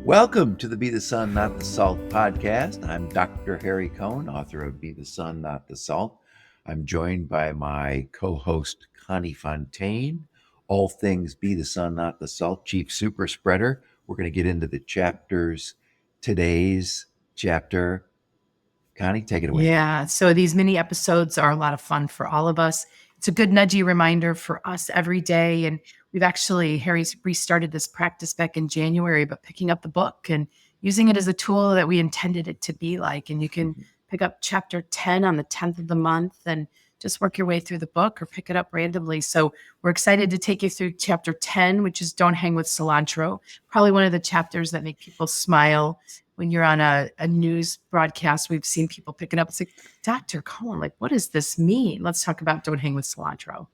Welcome to the Be the Sun, Not the Salt podcast. I'm Dr. Harry Cohen, author of Be the Sun, Not the Salt. I'm joined by my co-host, Connie Fontaine, all things Be the Sun, Not the Salt, chief super spreader. We're going to get into the chapters. Today's chapter, Connie, take it away. Yeah. So these mini episodes are a lot of fun for all of us. It's a good nudgy reminder for us every day. And Harry's restarted this practice back in January, but picking up the book and using it as a tool that we intended it to be like. And you can pick up chapter 10 on the 10th of the month and just work your way through the book or pick it up randomly. So we're excited to take you through chapter 10, which is Don't Hang with Cilantro. Probably one of the chapters that make people smile. When you're on a news broadcast, we've seen people pick it up and say, Dr. Cohen, like, what does this mean? Let's talk about Don't Hang with Cilantro.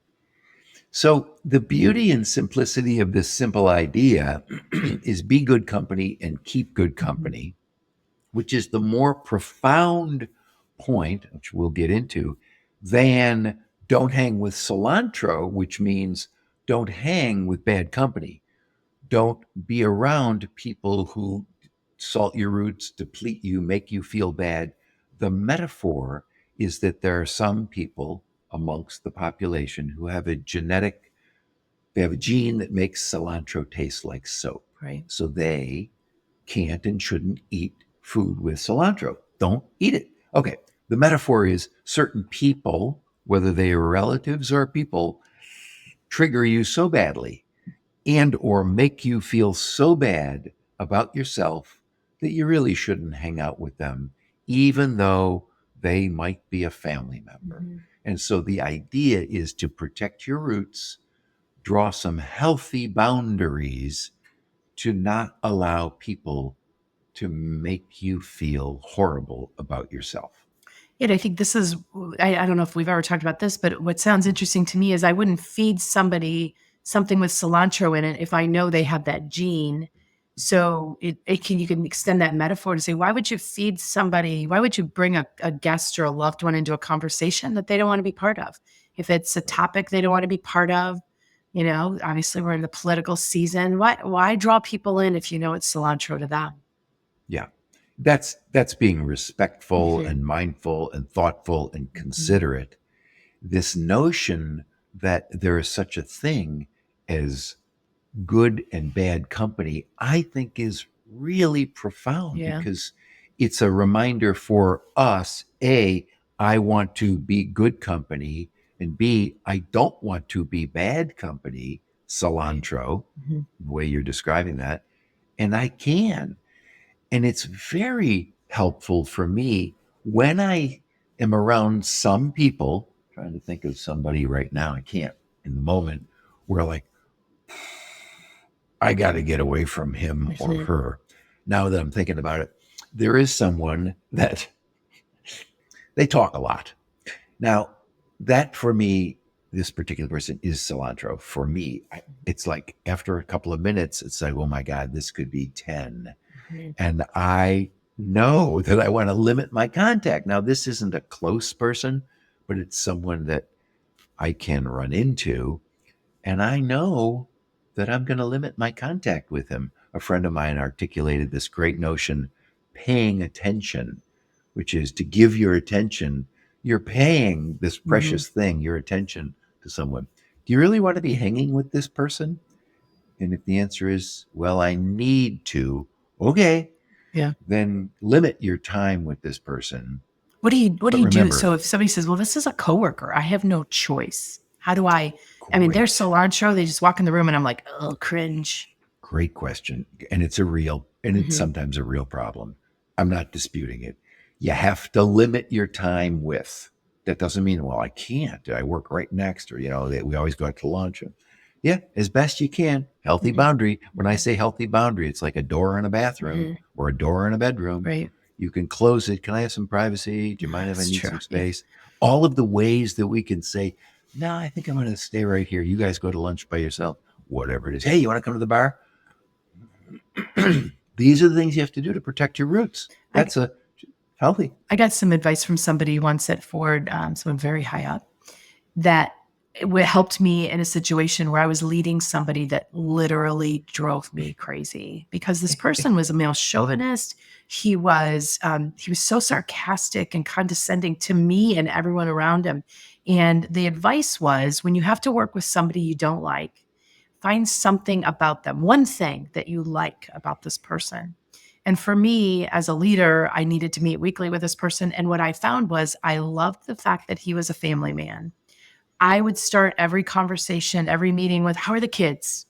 So the beauty and simplicity of this simple idea is be good company and keep good company, which is the more profound point, which we'll get into, than don't hang with cilantro, which means don't hang with bad company. Don't be around people who salt your roots, deplete you, make you feel bad. The metaphor is that there are some people amongst the population who have they have a gene that makes cilantro taste like soap. Right. So they can't and shouldn't eat food with cilantro. Don't eat it. Okay. The metaphor is certain people, whether they are relatives or people, trigger you so badly and or make you feel so bad about yourself that you really shouldn't hang out with them, even though they might be a family member. Mm-hmm. And so the idea is to protect your roots, draw some healthy boundaries to not allow people to make you feel horrible about yourself. Yeah, I think this is, I don't know if we've ever talked about this, but what sounds interesting to me is I wouldn't feed somebody something with cilantro in it if I know they have that gene. So you can extend that metaphor to say, why would you feed somebody, why would you bring a guest or a loved one into a conversation that they don't want to be part of? If it's a topic they don't want to be part of, obviously we're in the political season. Why draw people in if you know it's cilantro to them? Yeah. That's being respectful and mindful and thoughtful and considerate. This notion that there is such a thing as good and bad company, I think is really profound because it's a reminder for us, A, I want to be good company, and B, I don't want to be bad company, cilantro, the way you're describing that, and I can. And it's very helpful for me when I am around some people, trying to think of somebody right now, I can't in the moment, where like, I got to get away from him or her. Now that I'm thinking about it, there is someone that they talk a lot. Now, that for me, this particular person is cilantro. For me, it's like after a couple of minutes, it's like, oh my God, this could be 10. And I know that I want to limit my contact. Now, this isn't a close person, but it's someone that I can run into. And I know that I'm going to limit my contact with him. A friend of mine articulated this great notion, paying attention, which is to give your attention. You're paying this precious thing, your attention to someone. Do you really want to be hanging with this person? And if the answer is, well, I need to, okay, then limit your time with this person. What do you do? So if somebody says, well, this is a coworker, I have no choice. How do I mean, they're cilantro, they just walk in the room and I'm like, oh, cringe. Great question. And it's it's sometimes a real problem. I'm not disputing it. You have to limit your time with. That doesn't mean, well, I can't. I work right next, or, we always go out to lunch. Yeah, as best you can. Healthy boundary. When I say healthy boundary, it's like a door in a bathroom or a door in a bedroom. Right. You can close it. Can I have some privacy? Do you mind if I need some space? Yeah. All of the ways that we can say, no, I think I'm going to stay right here. You guys go to lunch by yourself. Whatever it is. Hey, you want to come to the bar? These are the things you have to do to protect your roots. That's healthy. I got some advice from somebody once at Ford, someone very high up, that it helped me in a situation where I was leading somebody that literally drove me crazy because this person was a male chauvinist. He was so sarcastic and condescending to me and everyone around him. And the advice was, when you have to work with somebody you don't like, find something about them, one thing that you like about this person. And for me, as a leader, I needed to meet weekly with this person. And what I found was I loved the fact that he was a family man. I would start every conversation, every meeting with, "How are the kids?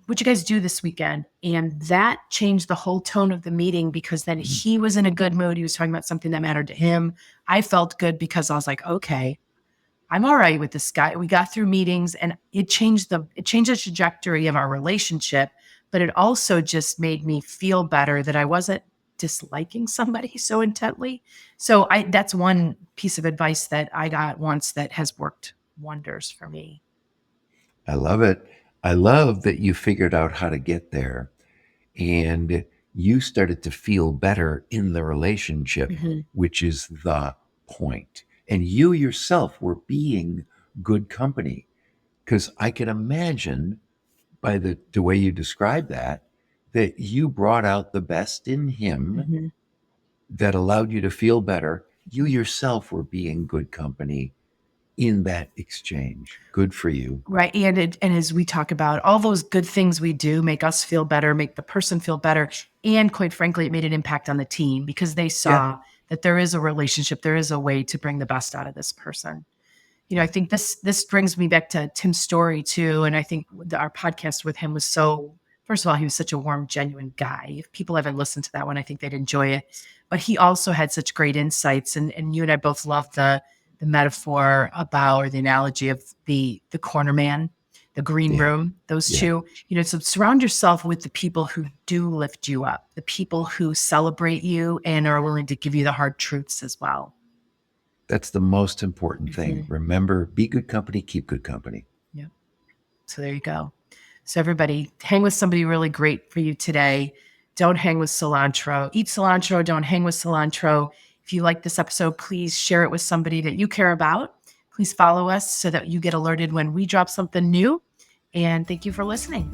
What'd you guys do this weekend?" And that changed the whole tone of the meeting because then he was in a good mood. He was talking about something that mattered to him. I felt good because I was like, okay, I'm all right with this guy. We got through meetings and it changed the trajectory of our relationship, but it also just made me feel better that I wasn't disliking somebody so intently. So that's one piece of advice that I got once that has worked wonders for me. I love it. I love that you figured out how to get there and you started to feel better in the relationship, Mhm. which is the point. And you yourself were being good company. Because I can imagine by the way you described that, that you brought out the best in him Mhm. that allowed you to feel better. You yourself were being good company in that exchange. Good for you. Right. And as we talk about, all those good things we do make us feel better, make the person feel better. And quite frankly, it made an impact on the team because they Yeah. saw that there is a relationship, there is a way to bring the best out of this person. I think this brings me back to Tim's story too. And I think our podcast with him was so, first of all, he was such a warm, genuine guy. If people haven't listened to that one, I think they'd enjoy it. But he also had such great insights. And you and I both love the metaphor about, or the analogy of the corner man, the green Yeah. room, those Yeah. two. So surround yourself with the people who do lift you up, the people who celebrate you and are willing to give you the hard truths as well. That's the most important thing. Mhm. Remember, be good company, keep good company. Yeah. So there you go. So everybody, hang with somebody really great for you today. Don't hang with cilantro. Eat cilantro, don't hang with cilantro. If you like this episode, please share it with somebody that you care about. Please follow us so that you get alerted when we drop something new. And thank you for listening.